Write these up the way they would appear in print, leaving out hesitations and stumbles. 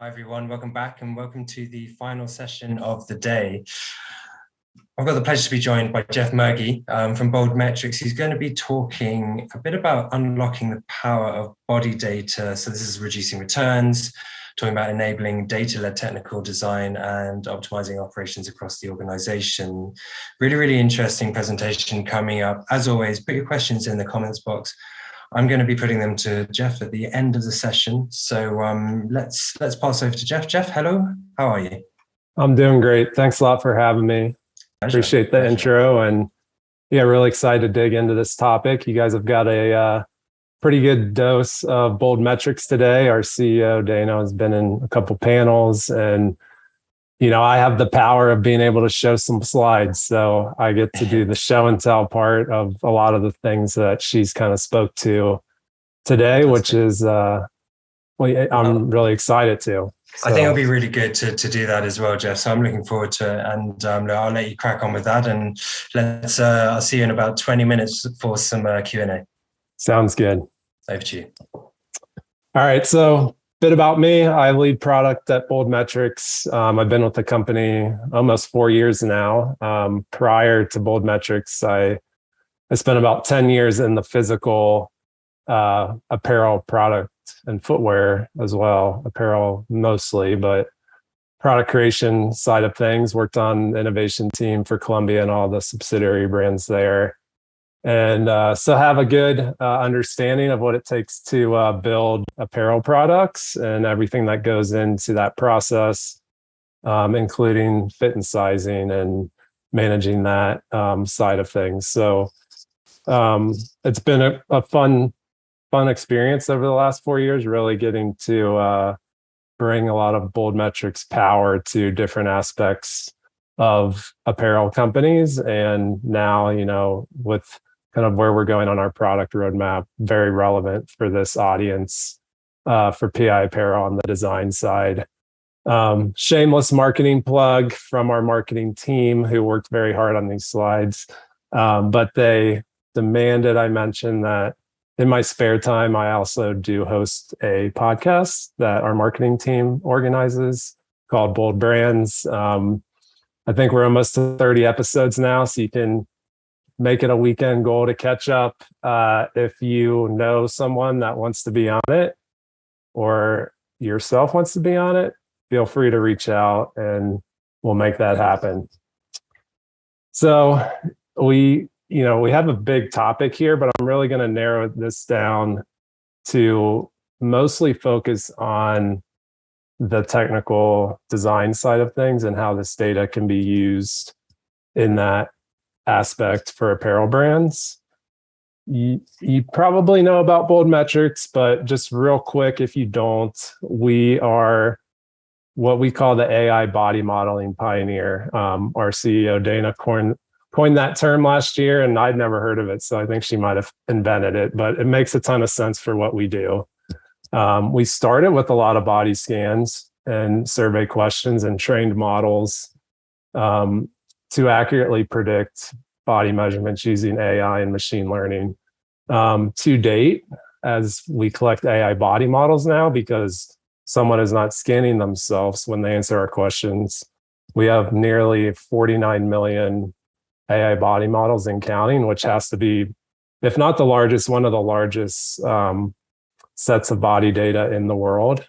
Hi everyone, welcome back and welcome to the final session of the day. I've got the pleasure to be joined by Jeff Murgy from Bold Metrics. He's going to be talking a bit about unlocking the power of body data. So this is reducing returns, talking about enabling data-led technical design and optimizing operations across the organization. Really, really interesting presentation coming up. As always, put your questions in the comments box. I'm going to be putting them to Jeff at the end of the session. So let's pass over to Jeff. Jeff, hello. How are you? I'm doing great. Thanks a lot for having me. Appreciate the intro, and yeah, really excited to dig into this topic. You guys have got a pretty good dose of Bold Metrics today. Our CEO Dana has been in a couple panels, and I have the power of being able to show some slides, so I get to do the show and tell part of a lot of the things that she's kind of spoke to today, which is I'm really excited to. So, I think it'll be really good to do that as well, Jeff. So I'm looking forward to it, and I'll let you crack on with that. And I'll see you in about 20 minutes for some Q&A. Sounds good. Over to you. All right. So, bit about me. I lead product at Bold Metrics. I've been with the company almost 4 years now. Prior to Bold Metrics, I spent about 10 years in the physical apparel product and footwear as well. Apparel mostly, but product creation side of things. Worked on the innovation team for Columbia and all the subsidiary brands there. And so have a good understanding of what it takes to build apparel products and everything that goes into that process, including fit and sizing and managing that side of things. So it's been a fun experience over the last 4 years, really getting to bring a lot of Bold Metrics power to different aspects of apparel companies. And now, with kind of where we're going on our product roadmap, very relevant for this audience, for PI Apparel on the design side. Shameless marketing plug from our marketing team who worked very hard on these slides. But they demanded I mention that in my spare time, I also do host a podcast that our marketing team organizes called Bold Brands. I think we're almost to 30 episodes now, so you can make it a weekend goal to catch up. If you know someone that wants to be on it or yourself wants to be on it, feel free to reach out and we'll make that happen. So we have a big topic here, but I'm really going to narrow this down to mostly focus on the technical design side of things and how this data can be used in that aspect for apparel brands. You probably know about Bold Metrics, but just real quick, if you don't, we are what we call the AI body modeling pioneer. Our CEO, Dana, coined that term last year, and I'd never heard of it, so I think she might have invented it, but it makes a ton of sense for what we do. We started with a lot of body scans and survey questions and trained models to accurately predict body measurements using AI and machine learning. To date, as we collect AI body models now, because someone is not scanning themselves when they answer our questions, we have nearly 49 million AI body models and counting, which has to be, if not the largest, one of the largest sets of body data in the world.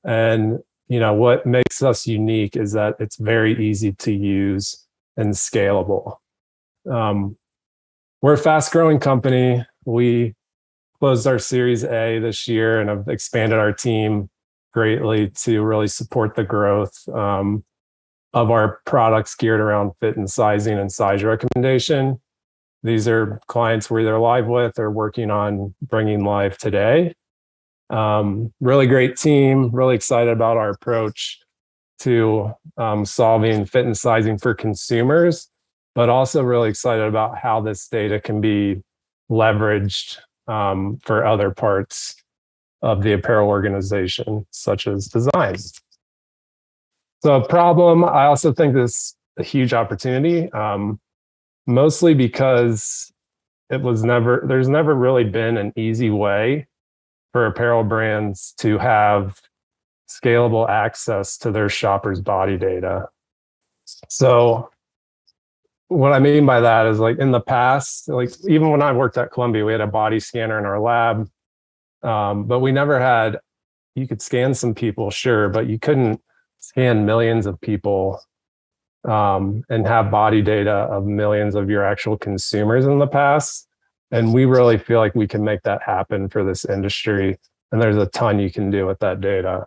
And what makes us unique is that it's very easy to use and scalable. We're a fast-growing company. We closed our Series A this year and have expanded our team greatly to really support the growth of our products geared around fit and sizing and size recommendation. These are clients we're either live with or working on bringing live today. Really great team, really excited about our approach to solving fit and sizing for consumers, but also really excited about how this data can be leveraged for other parts of the apparel organization, such as design. So a problem, I also think this a huge opportunity, mostly because there's never really been an easy way for apparel brands to have scalable access to their shoppers' body data. So what I mean by that is, like, in the past, like even when I worked at Columbia, we had a body scanner in our lab, but we never had, you could scan some people, sure, but you couldn't scan millions of people and have body data of millions of your actual consumers in the past. And we really feel like we can make that happen for this industry. And there's a ton you can do with that data.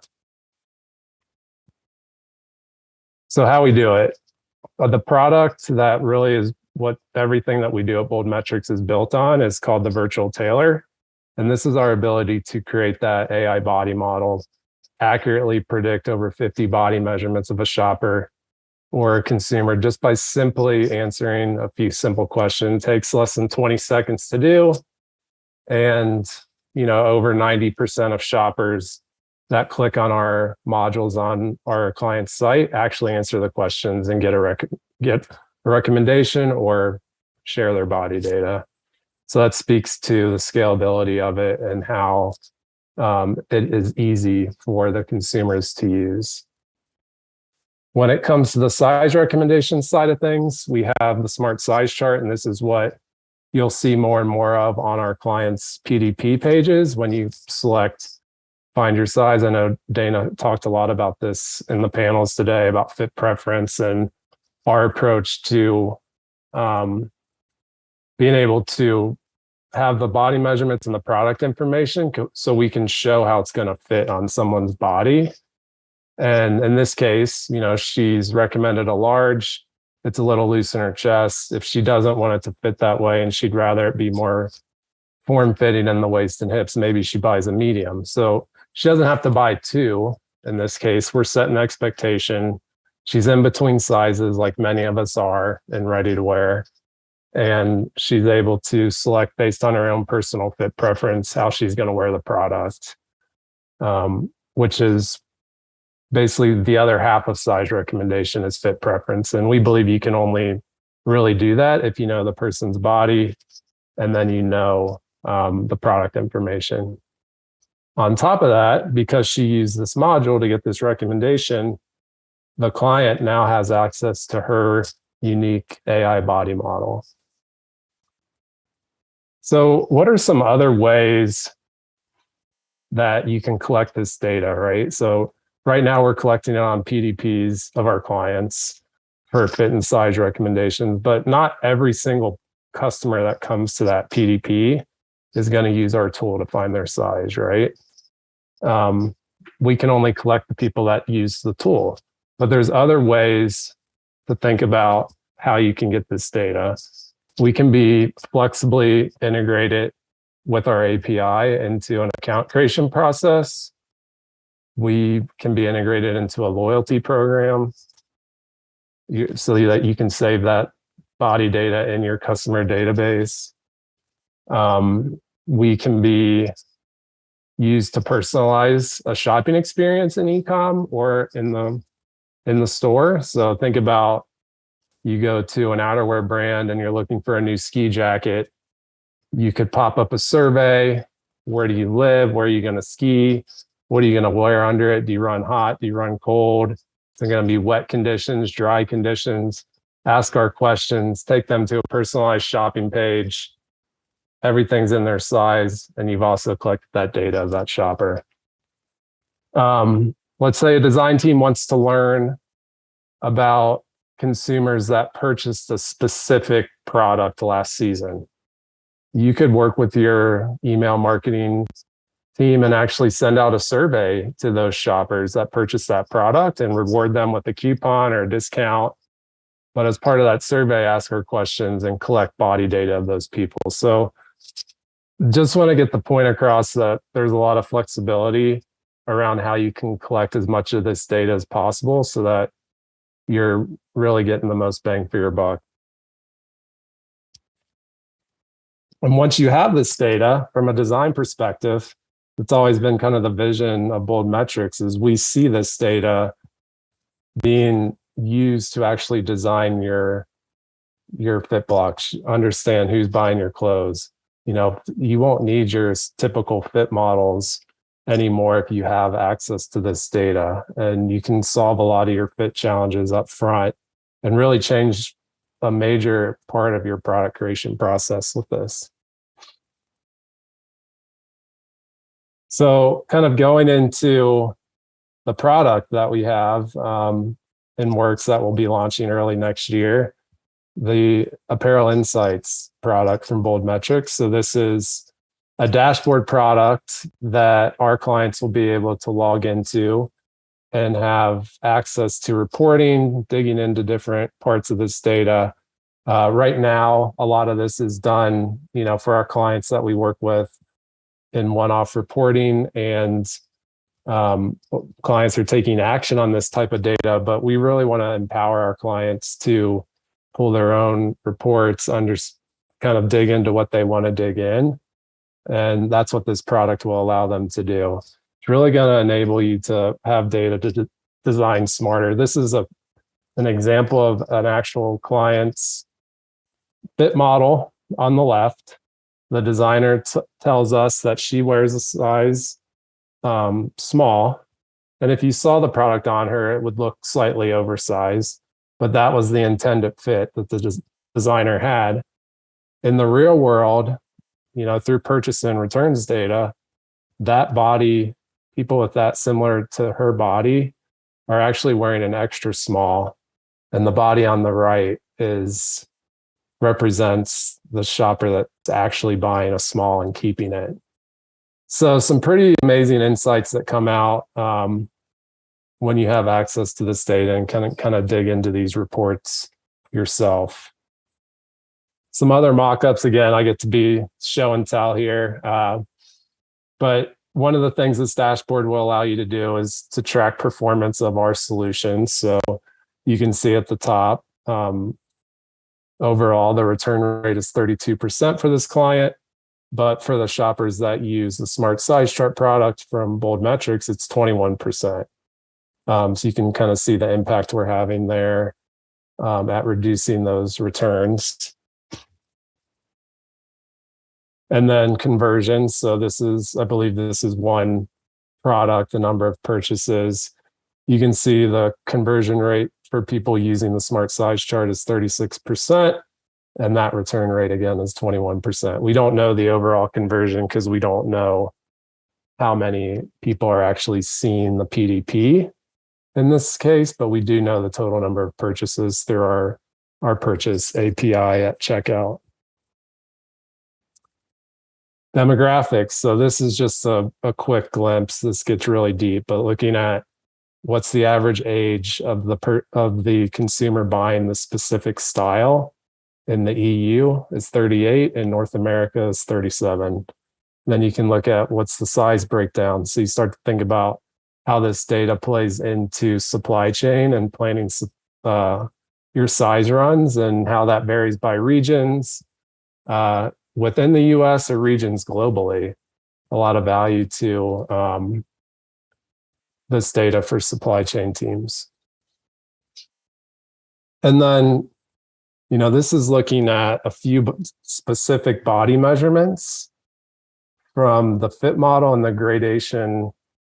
So how we do it, the product that really is what everything that we do at Bold Metrics is built on is called the virtual tailor. And this is our ability to create that AI body model, accurately predict over 50 body measurements of a shopper or a consumer just by simply answering a few simple questions. It takes less than 20 seconds to do. And, over 90% of shoppers that click on our modules on our client's site actually answer the questions and get a recommendation or share their body data. So that speaks to the scalability of it and how it is easy for the consumers to use. When it comes to the size recommendation side of things, we have the smart size chart, and this is what you'll see more and more of on our clients' PDP pages when you select find your size. I know Dana talked a lot about this in the panels today about fit preference and our approach to being able to have the body measurements and the product information so we can show how it's going to fit on someone's body. And in this case, she's recommended a large. It's a little loose in her chest. If she doesn't want it to fit that way and she'd rather it be more form-fitting in the waist and hips, maybe she buys a medium. So she doesn't have to buy two. In this case, we're setting expectation. She's in between sizes like many of us are and ready to wear. And she's able to select based on her own personal fit preference how she's going to wear the product, which is basically the other half of size recommendation is fit preference. And we believe you can only really do that if you know the person's body and then the product information. On top of that, because she used this module to get this recommendation, the client now has access to her unique AI body model. So what are some other ways that you can collect this data, right? So right now we're collecting it on PDPs of our clients for fit and size recommendations, but not every single customer that comes to that PDP is going to use our tool to find their size, right? We can only collect the people that use the tool, but there's other ways to think about how you can get this data. We can be flexibly integrated with our API into an account creation process. We can be integrated into a loyalty program so that you can save that body data in your customer database. We can be used to personalize a shopping experience in e-com or in the store. So think about you go to an outerwear brand and you're looking for a new ski jacket. You could pop up a survey. Where do you live? Where are you going to ski? What are you going to wear under it? Do you run hot? Do you run cold? Is it going to be wet conditions, dry conditions? Ask our questions, take them to a personalized shopping page. Everything's in their size, and you've also collected that data of that shopper. Let's say a design team wants to learn about consumers that purchased a specific product last season. You could work with your email marketing team and actually send out a survey to those shoppers that purchased that product and reward them with a coupon or a discount. But as part of that survey, ask her questions and collect body data of those people. So just want to get the point across that there's a lot of flexibility around how you can collect as much of this data as possible so that you're really getting the most bang for your buck. And once you have this data from a design perspective, it's always been kind of the vision of Bold Metrics is we see this data being used to actually design your fit blocks, understand who's buying your clothes. You won't need your typical fit models anymore if you have access to this data, and you can solve a lot of your fit challenges up front and really change a major part of your product creation process with this. So kind of going into the product that we have in works that we'll be launching early next year, the Apparel Insights product from Bold Metrics. So this is a dashboard product that our clients will be able to log into and have access to reporting, digging into different parts of this data. Right now, a lot of this is done, for our clients that we work with in one-off reporting, and clients are taking action on this type of data, but we really want to empower our clients to pull their own reports, kind of dig into what they want to dig in. And that's what this product will allow them to do. It's really going to enable you to have data to design smarter. This is an example of an actual client's fit model on the left. The designer tells us that she wears a size small. And if you saw the product on her, it would look slightly oversized, but that was the intended fit that the designer had. In the real world, through purchase and returns data, that body, people with that similar to her body are actually wearing an extra small. And the body on the right represents the shopper that's actually buying a small and keeping it. So some pretty amazing insights that come out when you have access to this data and kind of dig into these reports yourself. Some other mock-ups, again, I get to be show and tell here. But one of the things this dashboard will allow you to do is to track performance of our solutions. So you can see at the top, overall, the return rate is 32% for this client. But for the shoppers that use the Smart Size Chart product from Bold Metrics, it's 21%. So you can kind of see the impact we're having there at reducing those returns. And then conversions. So I believe this is one product, the number of purchases. You can see the conversion rate for people using the Smart Size Chart is 36%. And that return rate, again, is 21%. We don't know the overall conversion because we don't know how many people are actually seeing the PDP in this case, but we do know the total number of purchases through our purchase API at checkout. Demographics. So this is just a quick glimpse. This gets really deep, but looking at what's the average age of the consumer buying the specific style. In the EU is 38, in North America is 37. Then you can look at what's the size breakdown. So you start to think about how this data plays into supply chain and planning your size runs and how that varies by regions within the US or regions globally. A lot of value to this data for supply chain teams. And then this is looking at a few specific body measurements from the fit model and the gradation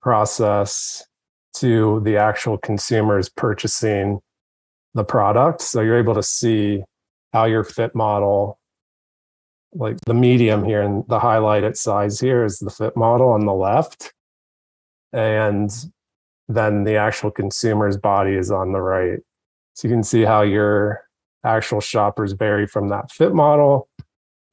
process to the actual consumers purchasing the product. So you're able to see how your fit model, like the medium here and the highlighted size here is the fit model on the left. And then the actual consumer's body is on the right. So you can see how your actual shoppers vary from that fit model.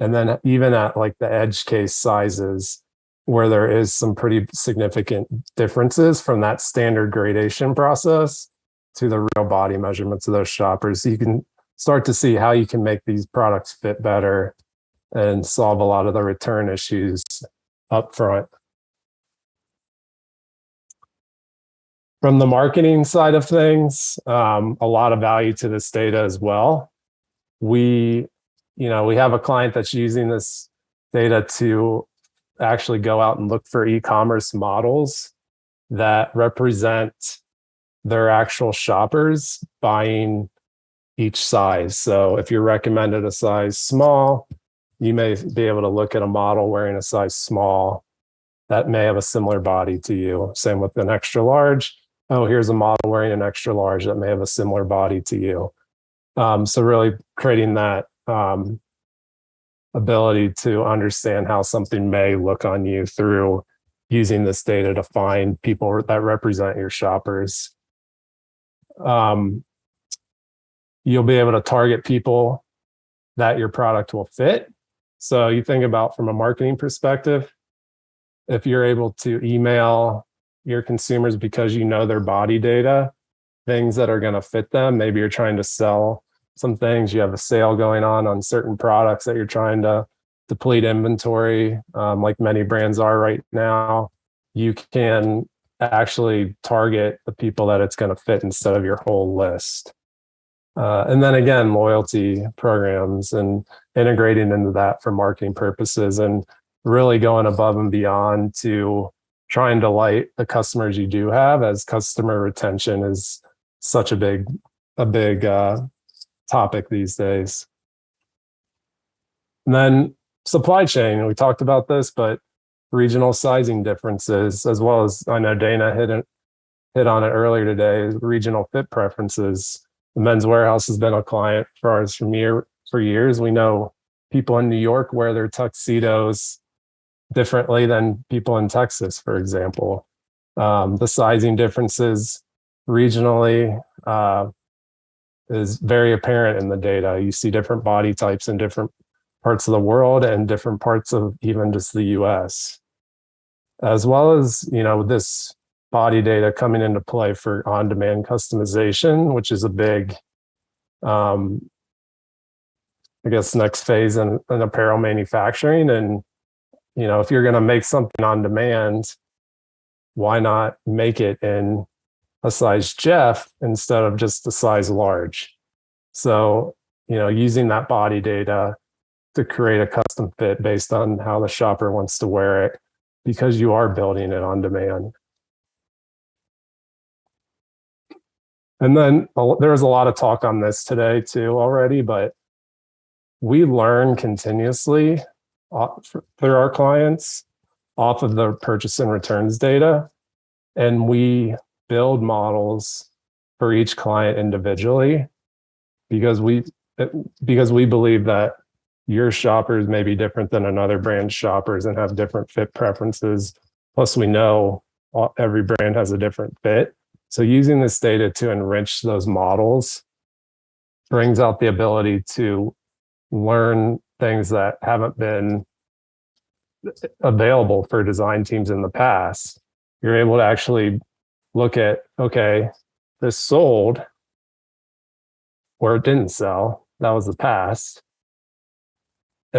And then even at like the edge case sizes, where there is some pretty significant differences from that standard gradation process to the real body measurements of those shoppers. You can start to see how you can make these products fit better and solve a lot of the return issues up front. From the marketing side of things, a lot of value to this data as well. We have a client that's using this data to actually go out and look for e-commerce models that represent their actual shoppers buying each size. So if you're recommended a size small, you may be able to look at a model wearing a size small that may have a similar body to you. Same with an extra large. Oh, here's a model wearing an extra large that may have a similar body to you. So really creating that ability to understand how something may look on you through using this data to find people that represent your shoppers. You'll be able to target people that your product will fit. So you think about from a marketing perspective, if you're able to email your consumers because you know their body data, things that are going to fit them, maybe you're trying to sell some things, you have a sale going on certain products that you're trying to deplete inventory, like many brands are right now, you can actually target the people that it's going to fit instead of your whole list. And then again, loyalty programs and integrating into that for marketing purposes and really going above and beyond to try and delight the customers you do have, as customer retention is such a big topic these days. And then supply chain, we talked about this, but regional sizing differences, as well as I know Dana hit on it earlier today, regional fit preferences. The Men's Warehouse has been a client for ours for years. We know people in New York wear their tuxedos differently than people in Texas, for example. The sizing differences regionally is very apparent in the data. You see different body types in different parts of the world and different parts of even just the US, as well as, this body data coming into play for on-demand customization, which is a big, next phase in apparel manufacturing. And, if you're going to make something on demand, why not make it in a size Jeff instead of just a size large? So, using that body data to create a custom fit based on how the shopper wants to wear it, because you are building it on demand. And then there was a lot of talk on this today too already, but we learn continuously through our clients off of the purchase and returns data. And we build models for each client individually because we believe that your shoppers may be different than another brand's shoppers and have different fit preferences. Plus, we know every brand has a different fit. So using this data to enrich those models brings out the ability to learn things that haven't been available for design teams in the past. You're able to actually look at, okay, this sold or it didn't sell. That was the past.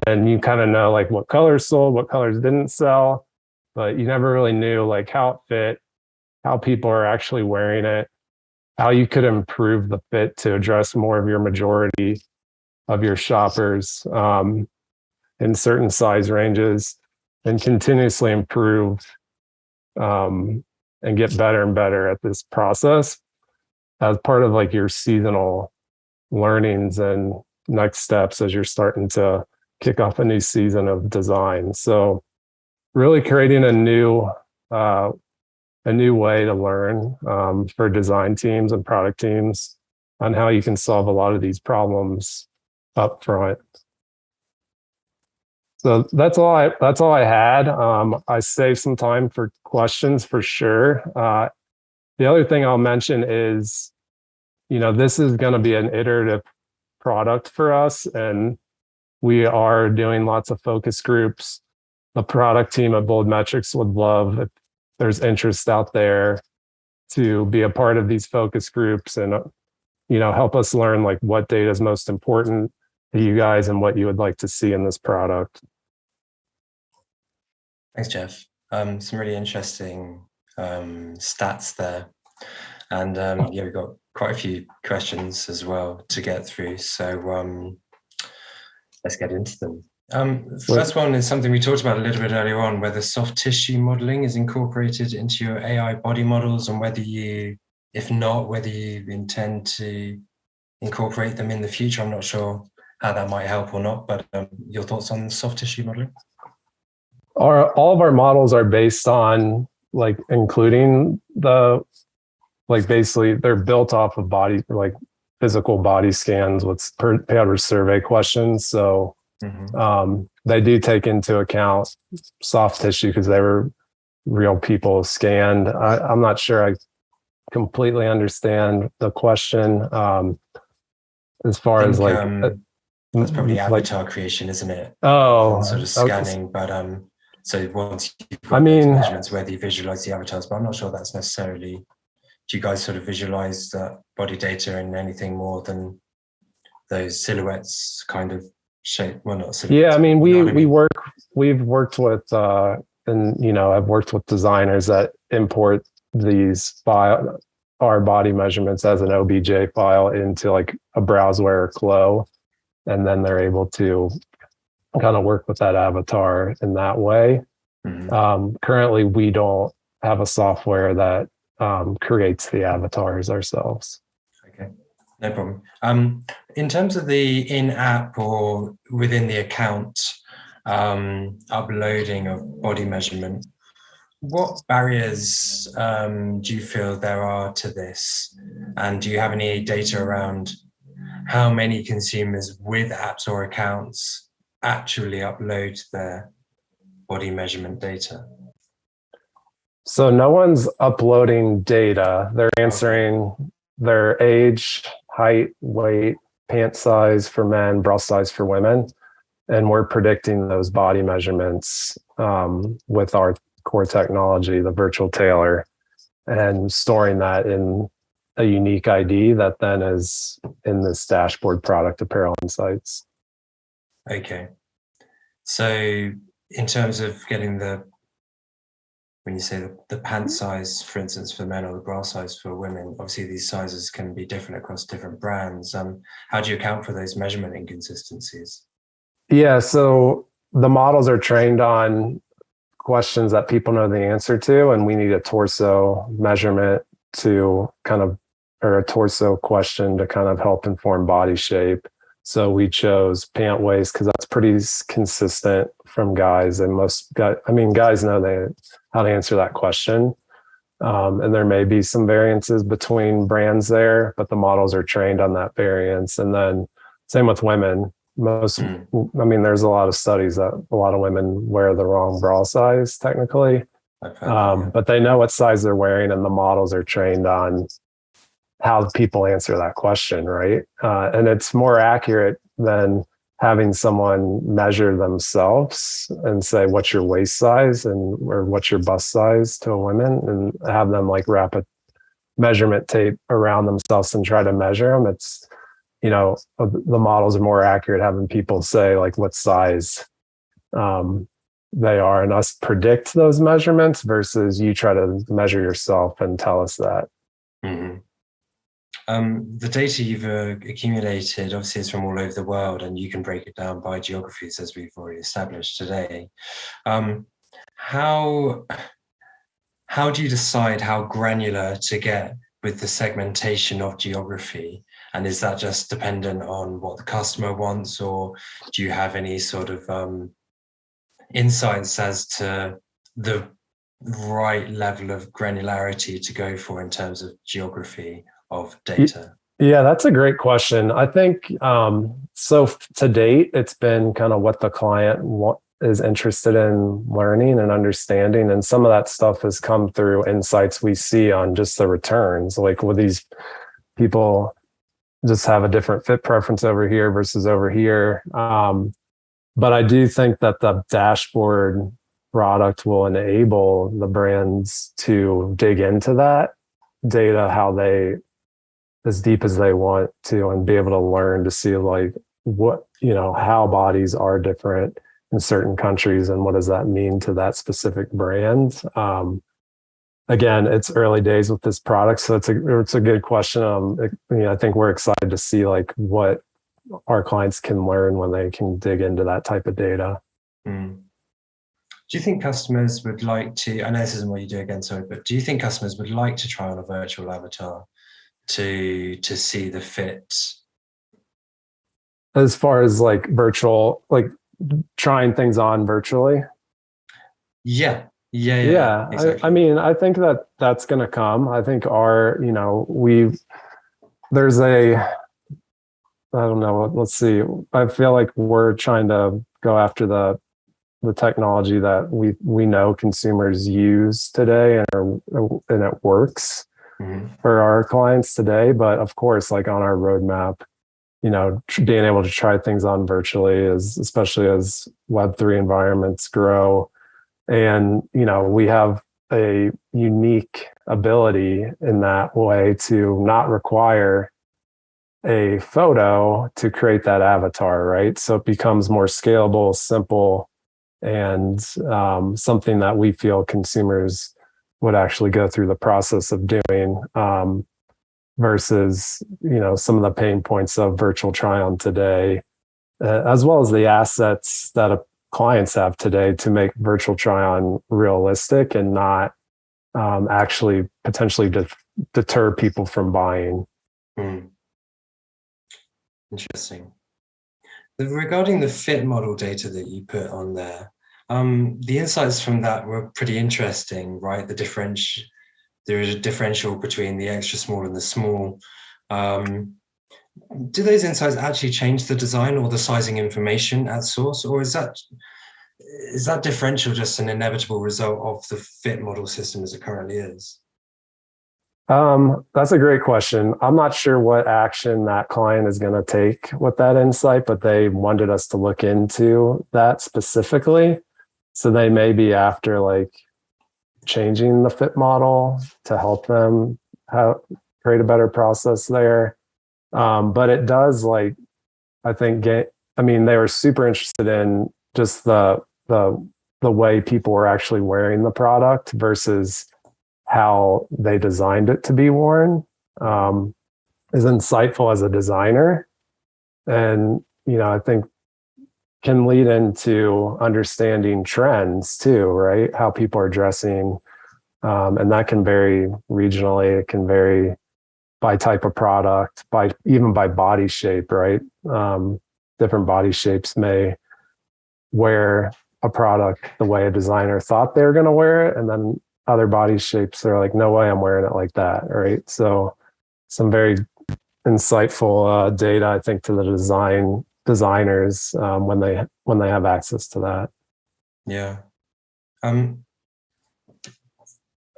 And you kind of know like what colors sold, what colors didn't sell, but you never really knew like how it fit, how people are actually wearing it, how you could improve the fit to address more of your majority of your shoppers in certain size ranges, and continuously improve and get better and better at this process as part of like your seasonal learnings and next steps as you're starting to kick off a new season of design. So really creating a new way to learn for design teams and product teams on how you can solve a lot of these problems up front. So that's all I had. I saved some time for questions for sure. The other thing I'll mention is, this is going to be an iterative product for us, and we are doing lots of focus groups. The product team at Bold Metrics would love if there's interest out there to be a part of these focus groups and, help us learn like what data is most important to you guys and what you would like to see in this product. Thanks, Jeff. Some really interesting stats there. And we've got quite a few questions as well to get through. So let's get into them. The first one is something we talked about a little bit earlier on, whether soft tissue modeling is incorporated into your AI body models, and whether you intend to incorporate them in the future. I'm not sure how that might help or not, but your thoughts on soft tissue modeling? All of our models are based on like including the like basically they're built off of body like physical body scans with paired with survey questions. So they do take into account soft tissue because they were real people scanned. I'm not sure I completely understand the question as far as like that's probably like avatar creation, isn't it? oh Sort of scanning, but so once you've got I mean measurements, whether you visualize the avatars, but I'm not sure that's necessarily. Do you guys sort of visualize that body data in anything more than those silhouettes kind of shape? Well, not silhouettes. yeah, I mean you know what I mean? we've worked with and you know I've worked with designers that import these our body measurements as an OBJ file into like a browseware or Flow, and then they're able to kind of work with that avatar in that way. Currently, we don't have a software that creates the avatars ourselves. Okay, no problem. In terms of the in-app or within the account uploading of body measurement, what barriers do you feel there are to this? And do you have any data around how many consumers with apps or accounts actually upload their body measurement data? So no one's uploading data. They're answering their age, height, weight, pant size for men, bra size for women. And we're predicting those body measurements with our core technology, the virtual tailor, and storing that in a unique ID that then is in this dashboard product Apparel Insights. Okay. So in terms of getting when you say the pant size, for instance, for men or the bra size for women, obviously these sizes can be different across different brands. How do you account for those measurement inconsistencies? Yeah, so the models are trained on questions that people know the answer to, and we need a torso measurement to kind of, or a torso question to kind of help inform body shape. So we chose pant waist because that's pretty consistent from guys, and most guys, I mean, guys know how to answer that question. And there may be some variances between brands there, but the models are trained on that variance. And then same with women. I mean, there's a lot of studies that a lot of women wear the wrong bra size technically, but they know what size they're wearing, and the models are trained on how people answer that question, right? And it's more accurate than having someone measure themselves and say, what's your waist size or what's your bust size to a woman, and have them like wrap a measurement tape around themselves and try to measure them. It's, you know, the models are more accurate having people say like what size they are and us predict those measurements versus you try to measure yourself and tell us that. The data you've accumulated obviously is from all over the world, and you can break it down by geographies as we've already established today. How do you decide how granular to get with the segmentation of geography? And is that just dependent on what the customer wants, or do you have any sort of insights as to the right level of granularity to go for in terms of geography of data? Yeah, that's a great question. I think so to date, it's been kind of what the client is interested in learning and understanding. And some of that stuff has come through insights we see on just the returns. Like, will these people just have a different fit preference over here versus over here? But I do think that the dashboard product will enable the brands to dig into that data, how they, as deep as they want to, and be able to learn to see like what, you know, how bodies are different in certain countries and what does that mean to that specific brand. Again, it's early days with this product, so it's a good question. I think we're excited to see like what our clients can learn when they can dig into that type of data. Do you think customers would like to, I know this isn't what you do again, sorry, but do you think customers would like to try on a virtual avatar to see the fit? As far as like virtual, like trying things on virtually? Yeah, Yeah, I exactly. mean, I think that that's going to come. I think there's I don't know, let's see. I feel like we're trying to go after the technology that we know consumers use today and it works Mhm. for our clients today. But of course, like on our roadmap, being able to try things on virtually is especially as Web3 environments grow. And, we have a unique ability in that way to not require a photo to create that avatar, right? So it becomes more scalable, simple, and something that we feel consumers would actually go through the process of doing, versus some of the pain points of virtual try on today, as well as the assets that clients have today to make virtual try on realistic and not actually potentially deter people from buying. Mm, interesting. Regarding the fit model data that you put on there, the insights from that were pretty interesting, right? There is a differential between the extra small and the small. Um, do those insights actually change the design or the sizing information at source, or is that differential just an inevitable result of the fit model system as it currently is? That's a great question. I'm not sure what action that client is going to take with that insight, but they wanted us to look into that specifically. So they may be after like changing the fit model to help them create a better process there. But it does I think I mean, they were super interested in just the way people were actually wearing the product versus how they designed it to be worn. Is insightful as a designer, and I think can lead into understanding trends too, right? How people are dressing, and that can vary regionally. It can vary by type of product, even by body shape, right? Different body shapes may wear a product the way a designer thought they were going to wear it, and then other body shapes are like, no way, I'm wearing it like that, right? So some very insightful data, I think, to the designers when they have access to that. Yeah. Um,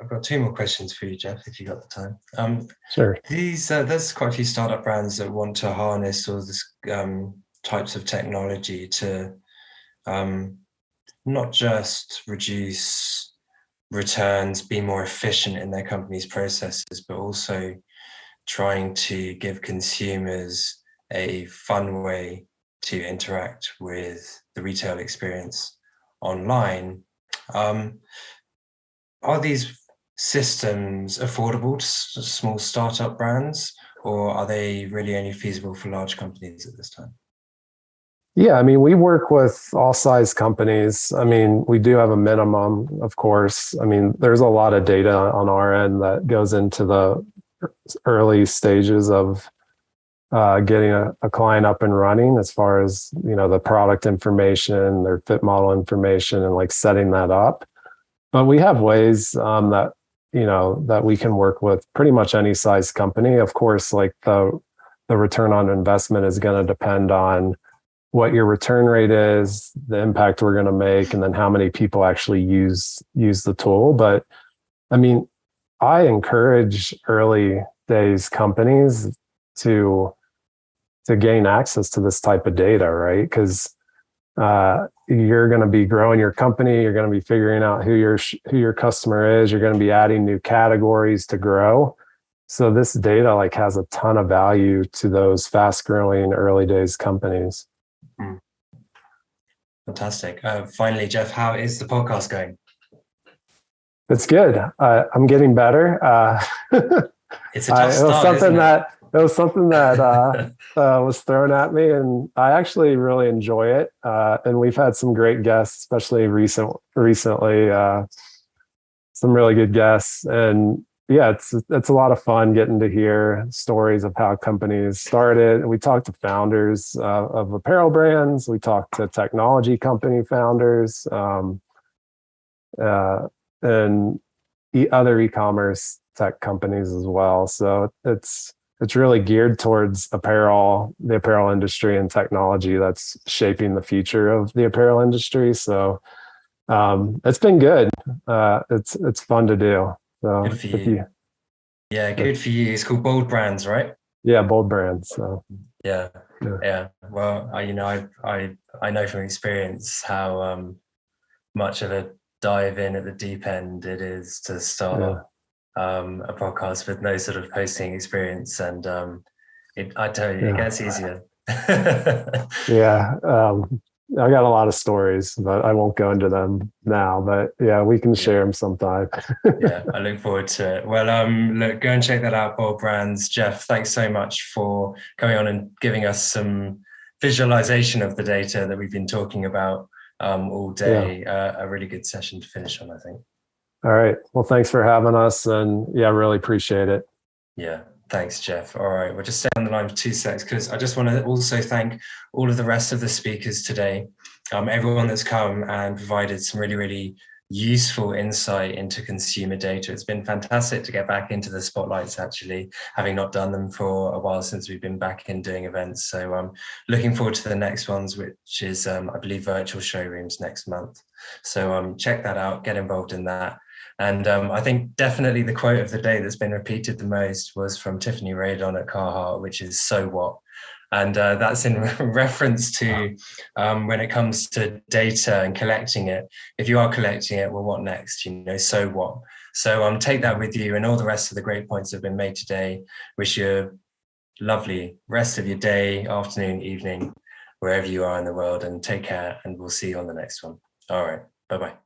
I've got two more questions for you, Jeff, if you got the time. Sure. There's quite a few startup brands that want to harness all this types of technology to not just reduce returns, be more efficient in their company's processes, but also trying to give consumers a fun way to interact with the retail experience online. Um, are these systems affordable to small startup brands, or are they really only feasible for large companies at this time? Yeah, I mean, we work with all size companies. I mean, we do have a minimum, of course. I mean, there's a lot of data on our end that goes into the early stages of getting a client up and running, as far as the product information, their fit model information, and like setting that up. But we have ways that we can work with pretty much any size company. Of course, like the return on investment is going to depend on what your return rate is, the impact we're going to make, and then how many people actually use the tool. But I mean, I encourage early days companies to gain access to this type of data, right? Because you're going to be growing your company, you're going to be figuring out who your customer is, you're going to be adding new categories to grow. So this data like has a ton of value to those fast growing early days companies. Mm, fantastic. Finally, Jeff, how is the podcast going? It's good. I'm getting better. It's a tough It was start, isn't it? something that was thrown at me, and I actually really enjoy it. And we've had some great guests, especially recently. Some really good guests, and yeah, it's a lot of fun getting to hear stories of how companies started. We talked to founders of apparel brands. We talked to technology company founders. and other e-commerce tech companies as well. So it's really geared towards apparel, the apparel industry and technology that's shaping the future of the apparel industry. So it's been good. It's fun to do. So Good for you. Yeah, good for you. It's called Bold Brands, right? Yeah, Bold Brands. So yeah. Well, I know from experience how much of a dive in at the deep end it is to start a podcast with no sort of hosting experience, and I tell you, it gets easier. I got a lot of stories, but I won't go into them now. But yeah, we can share them sometime. I look forward to it. Well, look, go and check that out, Bold Brands. Jeff, thanks so much for coming on and giving us some visualization of the data that we've been talking about all day. A really good session to finish on, I think. All right. Well, thanks for having us, and really appreciate it. Yeah. Thanks, Jeff. All right, we'll just stay on the line for 2 seconds because I just want to also thank all of the rest of the speakers today, everyone that's come and provided some really, really useful insight into consumer data. It's been fantastic to get back into the spotlights, actually, having not done them for a while since we've been back in doing events. So I'm looking forward to the next ones, which is, I believe, virtual showrooms next month. So check that out, get involved in that. And I think definitely the quote of the day that's been repeated the most was from Tiffany Radon at Carhartt, which is "So what?" And that's in reference to when it comes to data and collecting it. If you are collecting it, well, what next? So what? So take that with you, and all the rest of the great points that have been made today. Wish you a lovely rest of your day, afternoon, evening, wherever you are in the world, and take care. And we'll see you on the next one. All right. Bye-bye.